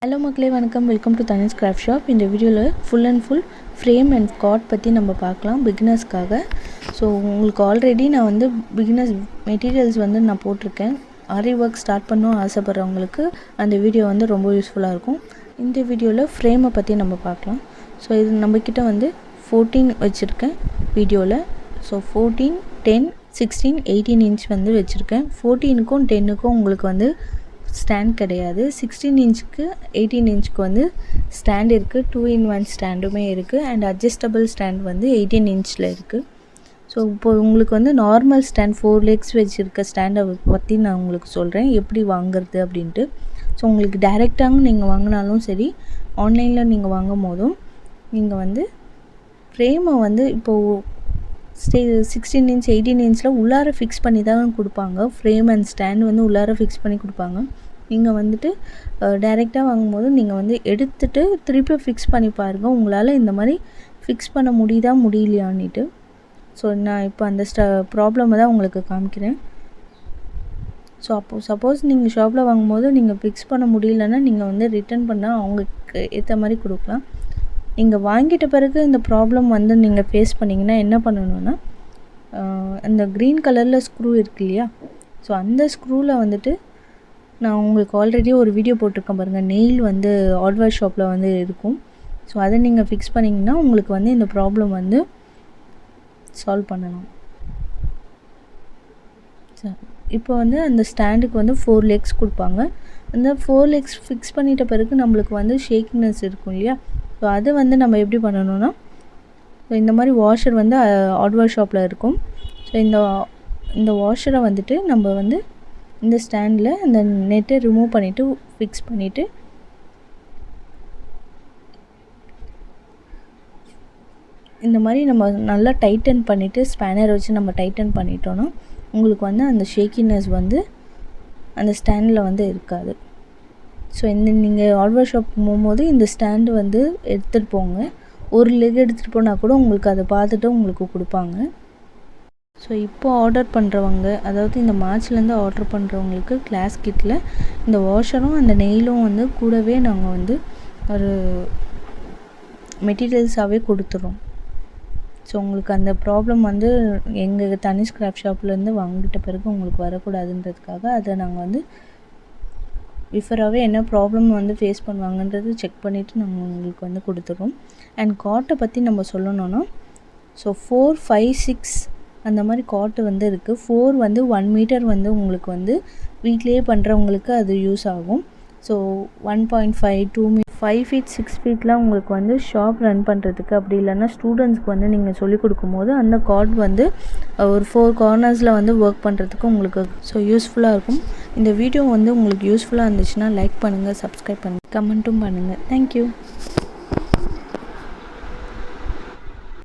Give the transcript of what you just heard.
Hello மக்களே, வணக்கம். Welcome to tanishcraftshop. இந்த வீடியோவில் full and full frame and காட் பற்றி நம்ம பார்க்கலாம் பிகினர்ஸ்க்காக. ஸோ உங்களுக்கு ஆல்ரெடி நான் வந்து பிகினர்ஸ் மெட்டீரியல்ஸ் வந்து நான் போட்டிருக்கேன். ஆரி ஒர்க் ஸ்டார்ட் பண்ணணும் ஆசைப்பட்றவங்களுக்கு அந்த வீடியோ வந்து ரொம்ப யூஸ்ஃபுல்லாக இருக்கும். இந்த வீடியோவில் ஃப்ரேமை பற்றி நம்ம பார்க்கலாம். ஸோ இது நம்மக்கிட்ட வந்து 14 வச்சுருக்கேன் வீடியோவில். ஸோ 14, 10, 16, 18 இன்ச் வந்து வச்சுருக்கேன். 14க்கும் 10க்கும் உங்களுக்கு வந்து ஸ்டாண்ட் கிடையாது. 16 இன்ச்சுக்கு 18 இன்ச்சுக்கு வந்து ஸ்டாண்ட் இருக்குது. 2-in-1 ஸ்டாண்டுமே இருக்குது. அண்ட் அட்ஜஸ்டபிள் ஸ்டாண்ட் வந்து 18 இன்ச்சில் இருக்குது. ஸோ இப்போ உங்களுக்கு வந்து நார்மல் ஸ்டாண்ட் 4 legs வச்சுருக்க ஸ்டாண்டை பற்றி நான் உங்களுக்கு சொல்கிறேன் எப்படி வாங்குறது அப்படின்ட்டு. ஸோ உங்களுக்கு டைரெக்டாக நீங்கள் வாங்கினாலும் சரி, ஆன்லைனில் நீங்கள் வாங்கும் போதும் நீங்கள் வந்து ஃப்ரேமை வந்து இப்போது 16 இன்ச் 18 இன்ச்சில் உள்ளார ஃபிக்ஸ் பண்ணி தான் கொடுப்பாங்க. ஃப்ரேம் அண்ட் ஸ்டாண்ட் வந்து உள்ளார ஃபிக்ஸ் பண்ணி கொடுப்பாங்க. நீங்கள் வந்துட்டு டைரெக்டாக வாங்கும்போது நீங்கள் வந்து எடுத்துகிட்டு திருப்பி ஃபிக்ஸ் பண்ணி பாருங்கள், உங்களால் இந்த மாதிரி ஃபிக்ஸ் பண்ண முடியலையான்னுட்டு. ஸோ நான் இப்போ அந்த ப்ராப்ளமை தான் உங்களுக்கு காமிக்கிறேன். ஸோ சப்போஸ் நீங்கள் ஷாப்பில் வாங்கும்போது நீங்கள் ஃபிக்ஸ் பண்ண முடியலன்னா நீங்கள் வந்து ரிட்டர்ன் பண்ணால் அவங்களுக்கு ஏற்ற மாதிரி கொடுக்கலாம். நீங்கள் வாங்கிட்ட பிறகு இந்த ப்ராப்ளம் வந்து நீங்கள் ஃபேஸ் பண்ணிங்கன்னா என்ன பண்ணணுன்னா, அந்த க்ரீன் கலரில் ஸ்க்ரூ இருக்கு இல்லையா, ஸோ அந்த ஸ்க்ரூவில் வந்துட்டு நான் உங்களுக்கு ஆல்ரெடி ஒரு வீடியோ போட்டிருக்கேன் பாருங்கள். நெயில் வந்து ஹார்ட்வேர் ஷாப்பில் வந்து இருக்கும். ஸோ அதை நீங்கள் ஃபிக்ஸ் பண்ணிங்கன்னா உங்களுக்கு வந்து இந்த ப்ராப்ளம் வந்து சால்வ் பண்ணலாம். இப்போ வந்து அந்த ஸ்டாண்டுக்கு வந்து 4 legs கொடுப்பாங்க. அந்த 4 legs ஃபிக்ஸ் பண்ணிட்ட பிறகு நம்மளுக்கு வந்து ஷேக்கிங்னஸ் இருக்கும் இல்லையா, ஸோ அது வந்து நம்ம எப்படி பண்ணணும்னா, இந்த மாதிரி வாஷர் வந்து ஹார்ட்வேர் ஷாப்பில் இருக்கும். ஸோ இந்த வாஷரை வந்துட்டு நம்ம வந்து இந்த ஸ்டாண்டில் அந்த நெட்டை ரிமூவ் பண்ணிவிட்டு ஃபிக்ஸ் பண்ணிவிட்டு இந்த மாதிரி நம்ம நல்லா டைட்டன் பண்ணிவிட்டு ஸ்பேனர் வச்சு நம்ம டைட்டன் பண்ணிட்டோன்னா உங்களுக்கு வந்து அந்த ஷேக்கினஸ் வந்து அந்த ஸ்டாண்டில் வந்து இருக்காது. ஸோ நீங்கள் ஹார்ட்வேர் ஷாப் போகும்போது இந்த ஸ்டாண்டு வந்து எடுத்துகிட்டு போங்க. ஒரு லெக் எடுத்துகிட்டு போனால் கூட உங்களுக்கு அதை பார்த்துட்டு உங்களுக்கு கொடுப்பாங்க. ஸோ இப்போ ஆர்டர் பண்ணுறவங்க, அதாவது இந்த மார்ச்லேருந்து ஆர்டர் பண்ணுறவங்களுக்கு கிளாஸ் கிட்டில் இந்த வாஷரும் அந்த நெயிலும் வந்து கூடவே நாங்கள் வந்து ஒரு மெட்டீரியல்ஸாகவே கொடுத்துறோம். ஸோ உங்களுக்கு அந்த ப்ராப்ளம் வந்து எங்கள் தனிஷ் கிராஃப்ட் ஷாப்லேருந்து வாங்கிட்ட பிறகு உங்களுக்கு வரக்கூடாதுன்றதுக்காக அதை நாங்கள் வந்து பிஃபராகவே என்ன ப்ராப்ளம் வந்து ஃபேஸ் பண்ணுவாங்கன்றது செக் பண்ணிவிட்டு நாங்கள் உங்களுக்கு வந்து கொடுத்துறோம். அண்ட் காட்டை பற்றி நம்ம சொல்லணுன்னா, ஸோ 4, 5, 6 அந்த மாதிரி காட்டு வந்து இருக்குது. 4 வந்து 1 மீட்டர் வந்து உங்களுக்கு வந்து வீட்லேயே பண்ணுறவங்களுக்கு அது யூஸ் ஆகும். ஸோ 1.5, 2 5 feet 6 feetலாம் உங்களுக்கு வந்து ஷாப் ரன் பண்ணுறதுக்கு, அப்படி இல்லைன்னா ஸ்டூடெண்ட்ஸ்க்கு வந்து நீங்கள் சொல்லிக் கொடுக்கும்போது அந்த கார்ட் வந்து ஒரு 4 கார்னர்ஸில் வந்து ஒர்க் பண்ணுறதுக்கு உங்களுக்கு ஸோ யூஸ்ஃபுல்லாக இருக்கும். இந்த வீடியோ வந்து உங்களுக்கு யூஸ்ஃபுல்லாக இருந்துச்சுன்னா லைக் பண்ணுங்கள், சப்ஸ்கிரைப் பண்ணுங்கள், கமெண்ட்டும் பண்ணுங்கள். தேங்க்யூ.